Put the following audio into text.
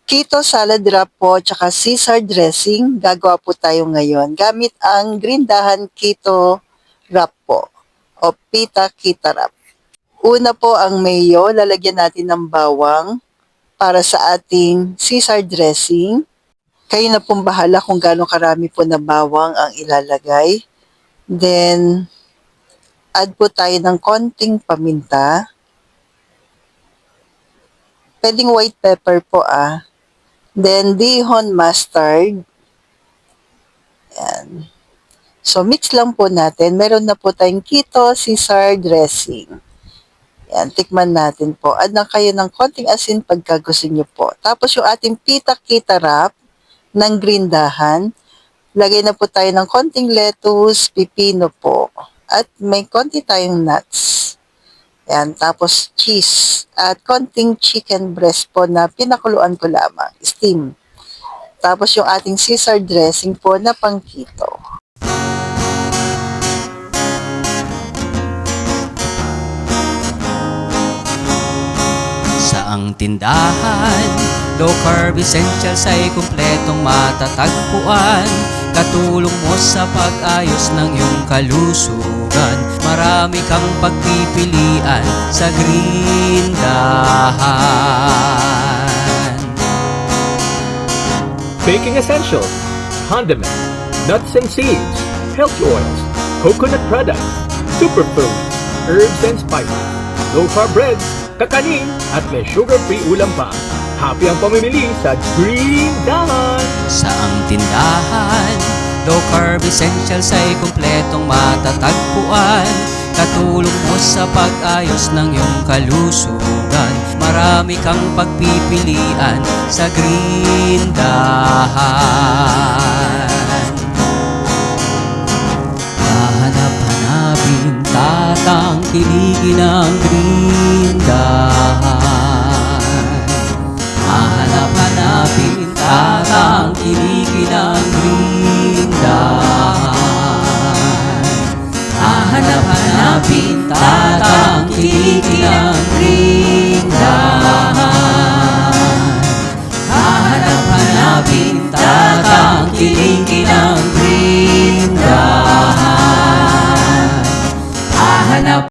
Keto salad wrap po tsaka Caesar dressing. Gagawa po tayo ngayon gamit ang Grindahan Keto wrap po o pita kita wrap. Una po ang mayo, lalagyan natin ng bawang para sa ating Caesar dressing. Kayo na pong bahala kung gaano karami po na bawang ang ilalagay. Then, add po tayo ng konting paminta. Pwedeng white pepper po Then, Dijon mustard. Ayan. So, mix lang po natin. Meron na po tayong keto Caesar dressing. Ayan, tikman natin po. Add na kayo ng konting asin pagka gusto nyo po. Tapos yung ating pita kita wrap ng Grindahan. Lagay na po tayo ng konting lettuce, pipino po. At may konti tayong nuts. Ayan, tapos cheese at konting chicken breast po na pinakuluan ko lamang, steam. Tapos yung ating Caesar dressing po na pang keto. Sa ang tindahan, low carb essentials ay kumpletong matatagpuan. Katulong mo sa pag-ayos ng iyong kalusugan. Marami kang pagpipilian sa Grindahan. Baking essentials, condiments, nuts and seeds, healthy oils, coconut products, superfoods, herbs and spices, low-carb breads, kakanin, at may sugar-free ulam pa. Happy ang pamimili sa Grindahan! Sa ang tindahan, low carb essentials ay kumpletong matatagpuan. Katulong mo sa pag-ayos ng iyong kalusugan. Marami kang pagpipilian sa Grindahan. Hahanap-hanapin, tatangkilikin ang Grindahan. Hahanap-hanapin, tatangkilikin ang Grindahan. Hahanap-hanapin, tatangkilikin ang Grindahan. Hahanap-hanapin, tatangkilikin